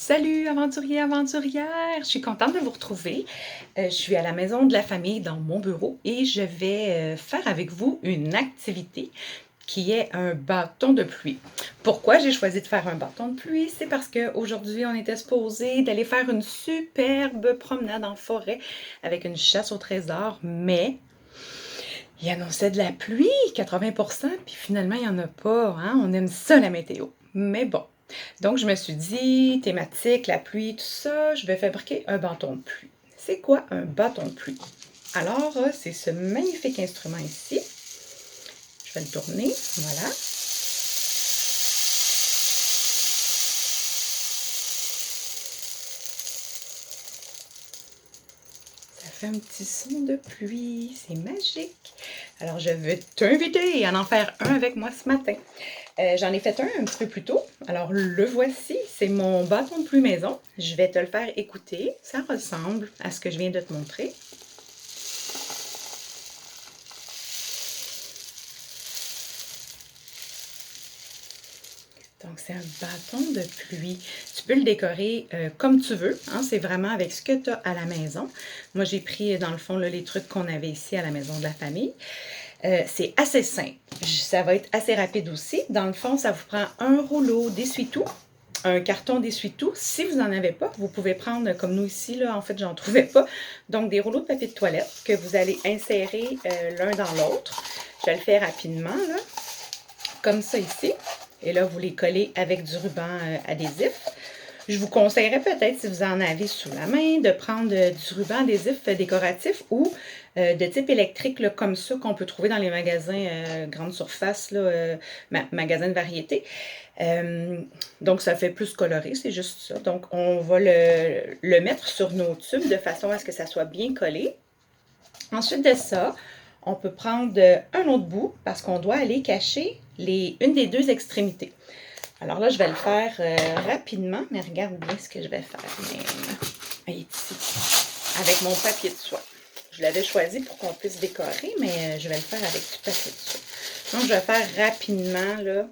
Salut aventuriers, aventurières! Je suis contente de vous retrouver. Je suis à la maison de la famille dans mon bureau et je vais faire avec vous une activité qui est un bâton de pluie. Pourquoi j'ai choisi de faire un bâton de pluie? C'est parce qu'aujourd'hui, on était supposé d'aller faire une superbe promenade en forêt avec une chasse au trésor, mais il annonçait de la pluie, 80%, puis finalement, il n'y en a pas, hein? On aime ça, la météo. Mais bon. Donc, je me suis dit, thématique, la pluie, tout ça, je vais fabriquer un bâton de pluie. C'est quoi un bâton de pluie? Alors, c'est ce magnifique instrument ici. Je vais le tourner, voilà. Ça fait un petit son de pluie, c'est magique. Alors, je vais t'inviter à en faire un avec moi ce matin. J'en ai fait un petit peu plus tôt. Alors, le voici. C'est mon bâton de pluie maison. Je vais te le faire écouter. Ça ressemble à ce que je viens de te montrer. Donc, c'est un bâton de pluie. Tu peux le décorer comme tu veux. Hein? C'est vraiment avec ce que tu as à la maison. Moi, j'ai pris, dans le fond, là, les trucs qu'on avait ici à la maison de la famille. C'est assez simple. Ça va être assez rapide aussi. Dans le fond, ça vous prend un rouleau d'essuie-tout, un carton d'essuie-tout. Si vous n'en avez pas, vous pouvez prendre, comme nous ici, là, en fait, j'en trouvais pas. Donc, des rouleaux de papier de toilette que vous allez insérer l'un dans l'autre. Je le fais rapidement, là, comme ça ici. Et là, vous les collez avec du ruban adhésif. Je vous conseillerais peut-être, si vous en avez sous la main, de prendre du ruban adhésif décoratif ou de type électrique, là, comme ça, qu'on peut trouver dans les magasins grande surface, là, magasins de variété. Donc, ça fait plus coloré, c'est juste ça. Donc, on va le mettre sur nos tubes de façon à ce que ça soit bien collé. Ensuite de ça, on peut prendre un autre bout parce qu'on doit aller cacher une des deux extrémités. Alors là, je vais le faire rapidement, mais regarde bien ce que je vais faire. Il est ici, avec mon papier de soie. Je l'avais choisi pour qu'on puisse décorer, mais je vais le faire avec du papier de soie. Donc, je vais faire rapidement là,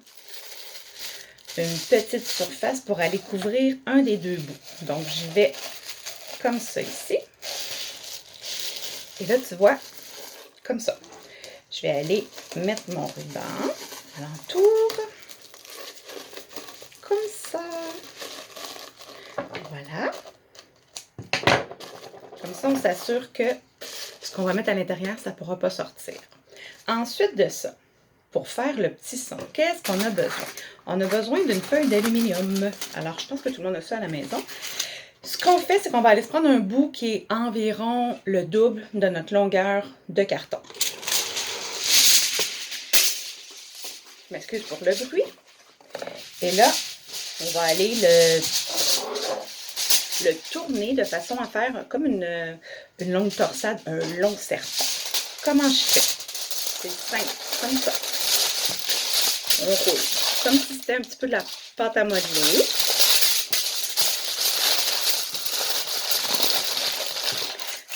une petite surface pour aller couvrir un des deux bouts. Donc, j'y vais comme ça ici. Et là, tu vois, comme ça. Je vais aller mettre mon ruban alentour. Comme ça. Voilà. Comme ça, on s'assure que ce qu'on va mettre à l'intérieur, ça ne pourra pas sortir. Ensuite de ça, pour faire le petit son, qu'est-ce qu'on a besoin? On a besoin d'une feuille d'aluminium. Alors, je pense que tout le monde a ça à la maison. Ce qu'on fait, c'est qu'on va aller se prendre un bout qui est environ le double de notre longueur de carton. Je m'excuse pour le bruit. Et là, on va aller le tourner de façon à faire comme une longue torsade, un long serpent. Comment je fais? C'est simple, comme ça. On roule. Comme si c'était un petit peu de la pâte à modeler.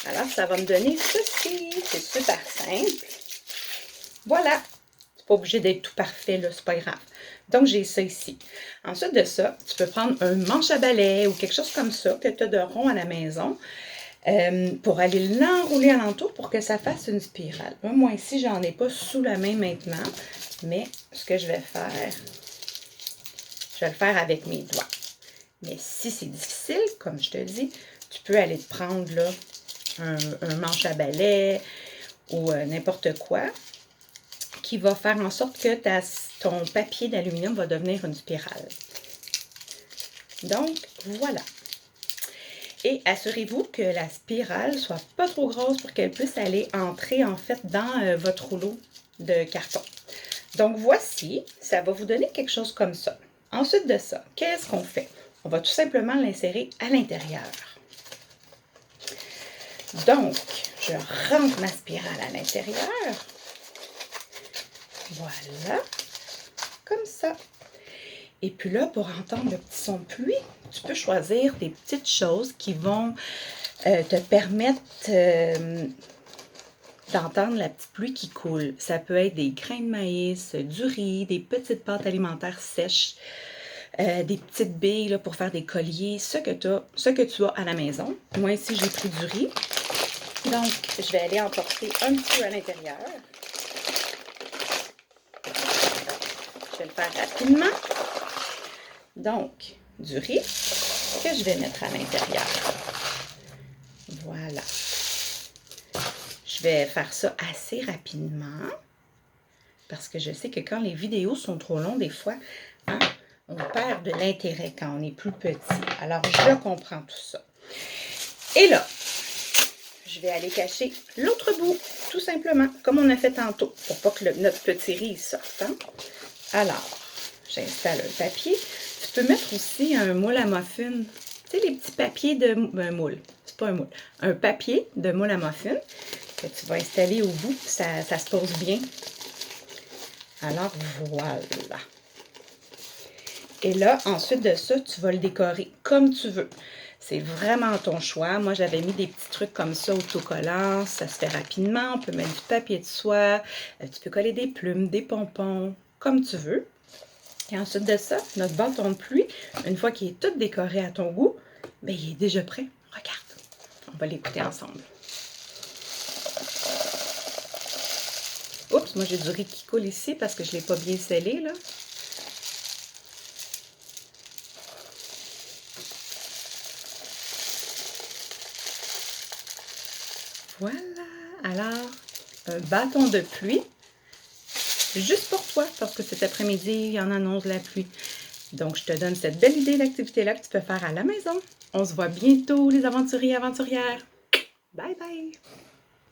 Alors, ça va me donner ceci. C'est super simple. Voilà. C'est pas obligé d'être tout parfait, là, c'est pas grave. Donc, j'ai ça ici. Ensuite de ça, tu peux prendre un manche à balai ou quelque chose comme ça que tu as de rond à la maison pour aller l'enrouler alentour pour que ça fasse une spirale. Moi ici, j'en ai pas sous la main maintenant, mais ce que je vais faire, je vais le faire avec mes doigts. Mais si c'est difficile, comme je te dis, tu peux aller te prendre là, un manche à balai ou n'importe quoi qui va faire en sorte que ton papier d'aluminium va devenir une spirale. Donc, voilà. Et assurez-vous que la spirale soit pas trop grosse pour qu'elle puisse aller entrer en fait dans votre rouleau de carton. Donc, voici, ça va vous donner quelque chose comme ça. Ensuite de ça, qu'est-ce qu'on fait? On va tout simplement l'insérer à l'intérieur. Donc, je rentre ma spirale à l'intérieur. Voilà, comme ça. Et puis là, pour entendre le petit son de pluie, tu peux choisir des petites choses qui vont te permettre d'entendre la petite pluie qui coule. Ça peut être des grains de maïs, du riz, des petites pâtes alimentaires sèches. des petites billes là, pour faire des colliers, ce que tu as à la maison. Moi ici, j'ai pris du riz. Donc, je vais aller emporter un petit peu à l'intérieur. Je vais le faire rapidement. Donc, du riz que je vais mettre à l'intérieur. Voilà. Je vais faire ça assez rapidement parce que je sais que quand les vidéos sont trop longues, des fois, hein, on perd de l'intérêt quand on est plus petit. Alors, je comprends tout ça. Et là, je vais aller cacher l'autre bout, tout simplement, comme on a fait tantôt, pour pas que notre petit riz sorte. Hein? Alors, j'installe un papier. Tu peux mettre aussi un moule à muffin. Tu sais, les petits papiers de moule. C'est pas un moule. Un papier de moule à muffin que tu vas installer au bout. Ça se pose bien. Alors, voilà. Et là, ensuite de ça, tu vas le décorer comme tu veux. C'est vraiment ton choix. Moi, j'avais mis des petits trucs comme ça, autocollants. Ça se fait rapidement. On peut mettre du papier de soie. Tu peux coller des plumes, des pompons, comme tu veux. Et ensuite de ça, notre bâton de pluie, une fois qu'il est tout décoré à ton goût, bien, il est déjà prêt. Regarde. On va l'écouter ensemble. Oups, moi j'ai du riz qui coule ici parce que je ne l'ai pas bien scellé, là. Voilà. Alors, un bâton de pluie, juste pour toi, parce que cet après-midi, il y en annonce la pluie. Donc, je te donne cette belle idée d'activité-là que tu peux faire à la maison. On se voit bientôt, les aventuriers et aventurières. Bye bye!